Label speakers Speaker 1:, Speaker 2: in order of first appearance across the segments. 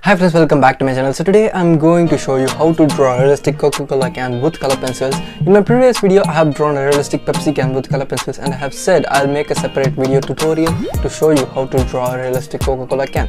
Speaker 1: Hi friends, welcome back to my channel. So today I'm going to show you how to draw a realistic Coca-Cola can with color pencils. In my previous video I have drawn a realistic Pepsi can with color pencils, and I have said I'll make a separate video tutorial to show you how to draw a realistic Coca-Cola can.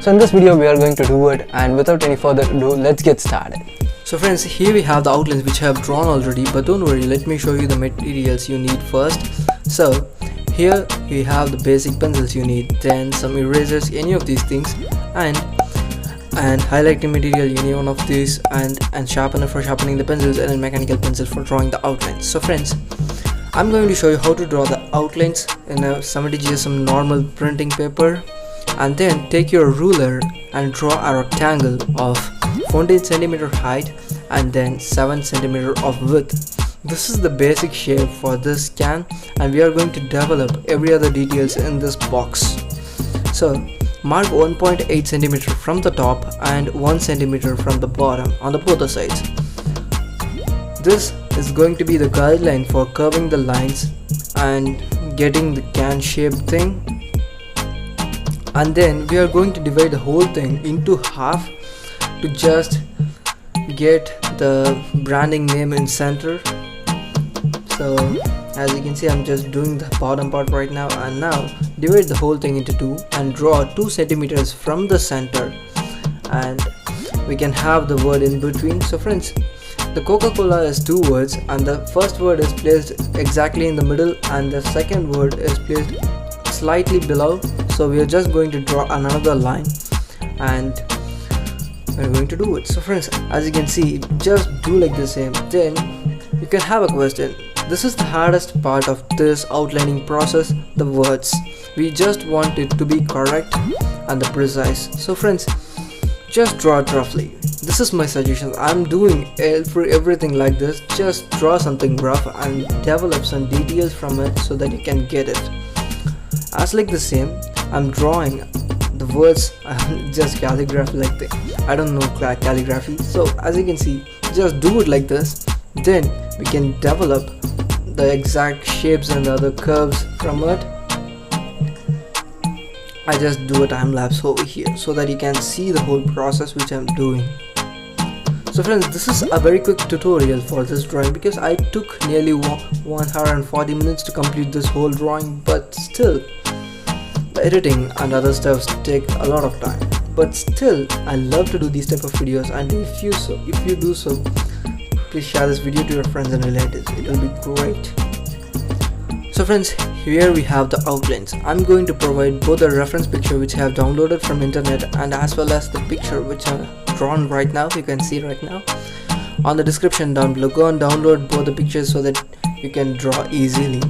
Speaker 1: So in this video we are going to do it, and without any further ado, let's get started. So friends, here we have the outlines which I have drawn already, but don't worry, let me show you the materials you need first. So here we have the basic pencils you need, then some erasers, any of these things, and highlighting material, you need one of these, and sharpener for sharpening the pencils, and then mechanical pencil for drawing the outlines. So friends, I'm going to show you how to draw the outlines in a 70 GSM normal printing paper, and then take your ruler and draw a rectangle of 14 cm height and then 7 cm of width. This is the basic shape for this can, and we are going to develop every other details in this box. So mark 1.8 cm from the top and 1 cm from the bottom on the both sides. This is going to be the guideline for curving the lines and getting the can shape thing. And then we are going to divide the whole thing into half to just get the branding name in center. So as you can see, I'm just doing the bottom part right now, and now divide the whole thing into two and draw 2 cm from the center, and we can have the word in between. So friends, the Coca-Cola is 2 words, and the first word is placed exactly in the middle and the second word is placed slightly below. So we are just going to draw another line and we're going to do it. So friends, as you can see, just do like the same. Then you can have a question. This is the hardest part of this outlining process, the words. We just want it to be correct and the precise. So friends, just draw it roughly. This is my suggestion. I'm doing everything like this. Just draw something rough and develop some details from it so that you can get it. As like the same, I'm drawing the words and just calligraphy like this. I don't know calligraphy. So as you can see, just do it like this. Then we can develop the exact shapes and the other curves from it. I just do a time lapse over here so that you can see the whole process which I'm doing. So friends, this is a very quick tutorial for this drawing because I took nearly 1 hour and 40 minutes to complete this whole drawing, but still the editing and other stuff take a lot of time. But still, I love to do these type of videos, and if you do so, please share this video to your friends and relatives. It will be great. So friends, here we have the outlines. I'm going to provide both a reference picture which I have downloaded from internet and as well as the picture which I have drawn right now. You can see right now on the description down below. Go and download both the pictures so that you can draw easily.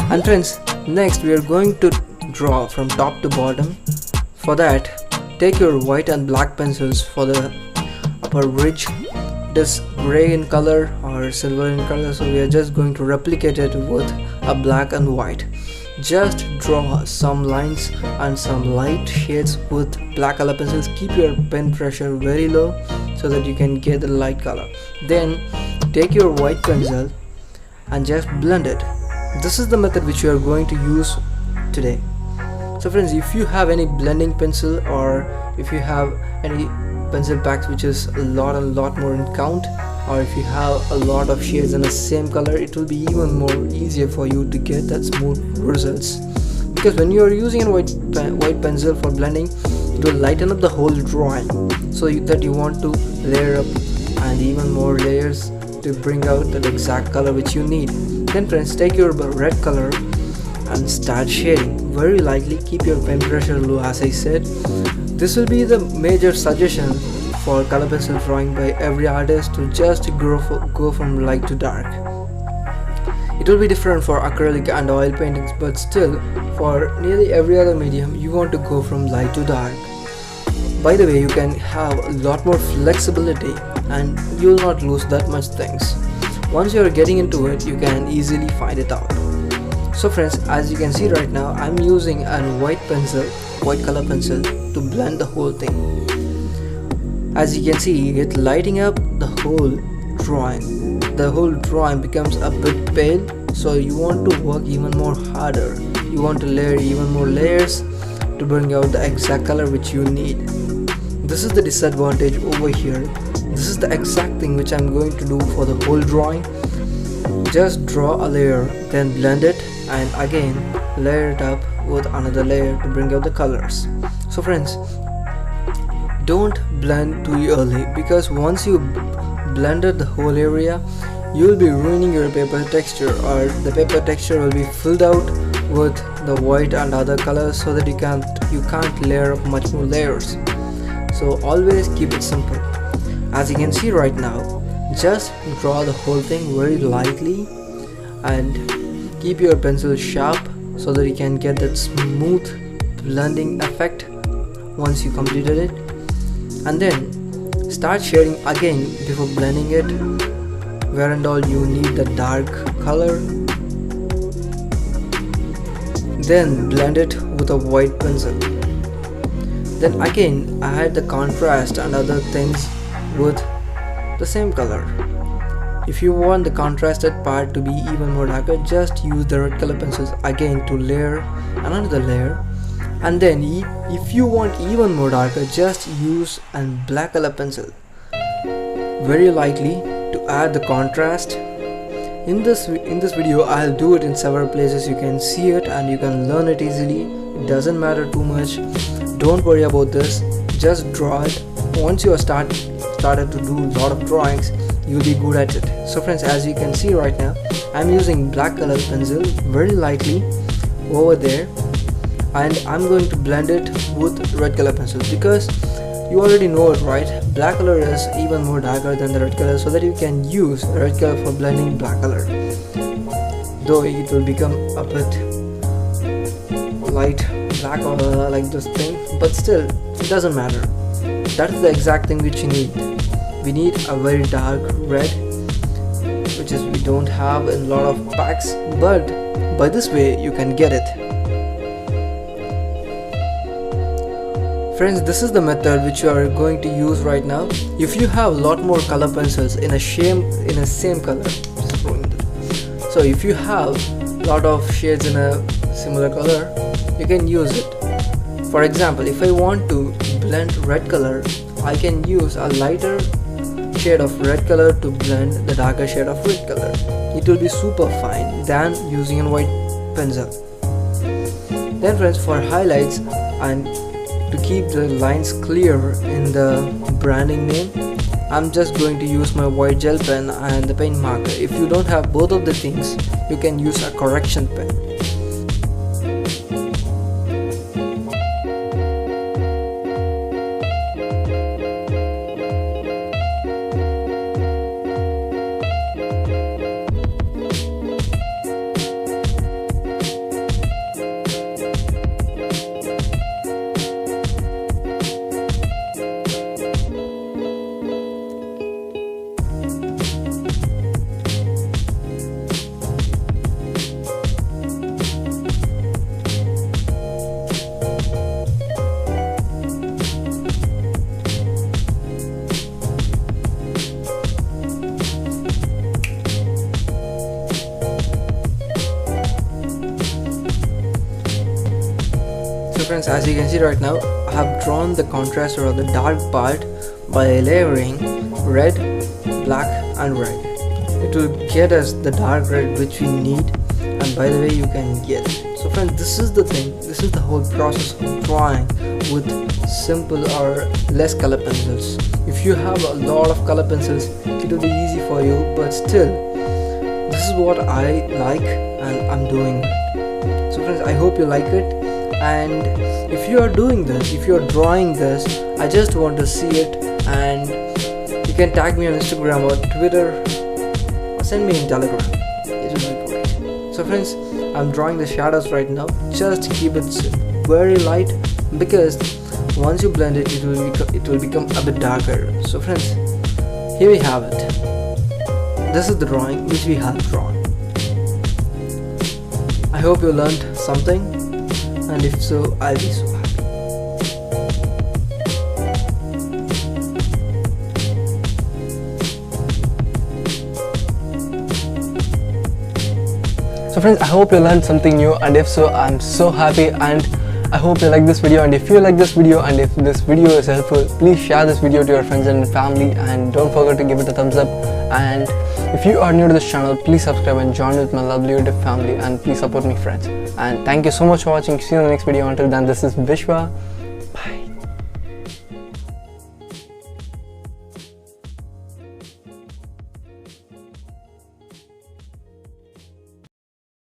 Speaker 1: And friends, next we are going to draw from top to bottom. For that, take your white and black pencils for the upper ridge. It is gray in color or silver in color, so we are just going to replicate it with a black and white. Just draw some lines and some light shades with black color pencils. Keep your pen pressure very low so that you can get the light color. Then take your white pencil and just blend it. This is the method which you are going to use today. So friends, if you have any blending pencil, or if you have any pencil packs which is a lot more in count, or if you have a lot of shades in the same color, it will be even more easier for you to get that smooth results. Because when you are using a white pencil for blending, it will lighten up the whole drawing, so that you want to layer up and even more layers to bring out that exact color which you need. Then friends, take your red color and start shading very lightly. Keep your pen pressure low, as I said. This will be the major suggestion for color pencil drawing by every artist, to just go from light to dark. It will be different for acrylic and oil paintings, but still for nearly every other medium you want to go from light to dark. By the way, you can have a lot more flexibility and you will not lose that much things. Once you are getting into it, you can easily find it out. So friends, as you can see right now, I'm using a white color pencil to blend the whole thing. As you can see, it's lighting up the whole drawing. The whole drawing becomes a bit pale, so you want to work even more harder. You want to layer even more layers to bring out the exact color which you need. this is the disadvantage over here. This is the exact thing which I'm going to do for the whole drawing. Just draw a layer, then blend it, and again layer it up with another layer to bring out the colors. So friends, don't blend too early, because once you blended the whole area, you will be ruining your paper texture, or the paper texture will be filled out with the white and other colors, so that you can't layer up much more layers. So always keep it simple. As you can see right now, just draw the whole thing very lightly and keep your pencil sharp so that you can get that smooth blending effect once you completed it. And then start shading again before blending it, where and all you need the dark color. Then blend it with a white pencil. Then again add the contrast and other things with the same color. If you want the contrasted part to be even more darker, just use the red color pencils again to layer another layer. And then if you want even more darker, just use a black color pencil very lightly to add the contrast. In this video I'll do it in several places. You can see it and you can learn it easily. It doesn't matter too much. Don't worry about this, just draw it. Once you are started to do a lot of drawings, you'll be good at it. So friends, as you can see right now, I'm using black color pencil very lightly over there, and I'm going to blend it with red color pencil, because you already know it, right? Black color is even more darker than the red color, so that you can use red color for blending black color, though it will become a bit light black or like this thing, but still it doesn't matter. That is the exact thing which you need. We need a very dark red, which is we don't have in a lot of packs, but by this way you can get it. Friends, this is the method which you are going to use right now. If you have a lot more color pencils in a same color, so if you have a lot of shades in a similar color, you can use it. For example, if I want to blend red color, I can use a lighter shade of red color to blend the darker shade of red color. It will be super fine than using a white pencil. Then friends, for highlights and to keep the lines clear in the branding name, I'm just going to use my white gel pen and the paint marker. If you don't have both of the things, you can use a correction pen. Friends, as you can see right now, I have drawn the contrast or the dark part by layering red, black and red. It will get us the dark red which we need, and by the way you can get it. So friends, this is the thing, this is the whole process of drawing with simple or less color pencils. If you have a lot of color pencils, it will be easy for you, but still this is what I like and I'm doing it. So friends, I hope you like it. And if you are doing this, if you are drawing this, I just want to see it, and you can tag me on Instagram or Twitter or send me in Telegram. It will be great. So friends, I'm drawing the shadows right now. Just keep it very light, because once you blend it, it will become a bit darker. So friends, here we have it. This is the drawing which we have drawn. I hope you learned something, and if so, I'll be so happy. So friends, I hope you learned something new, and if so, I'm so happy, and I hope you like this video, and if you like this video and if this video is helpful, please share this video to your friends and family, and don't forget to give it a thumbs up. And if you are new to this channel, please subscribe and join with my lovely YouTube family, and please support me, friends. And thank you so much for watching. See you in the next video. Until then, this is Vishwa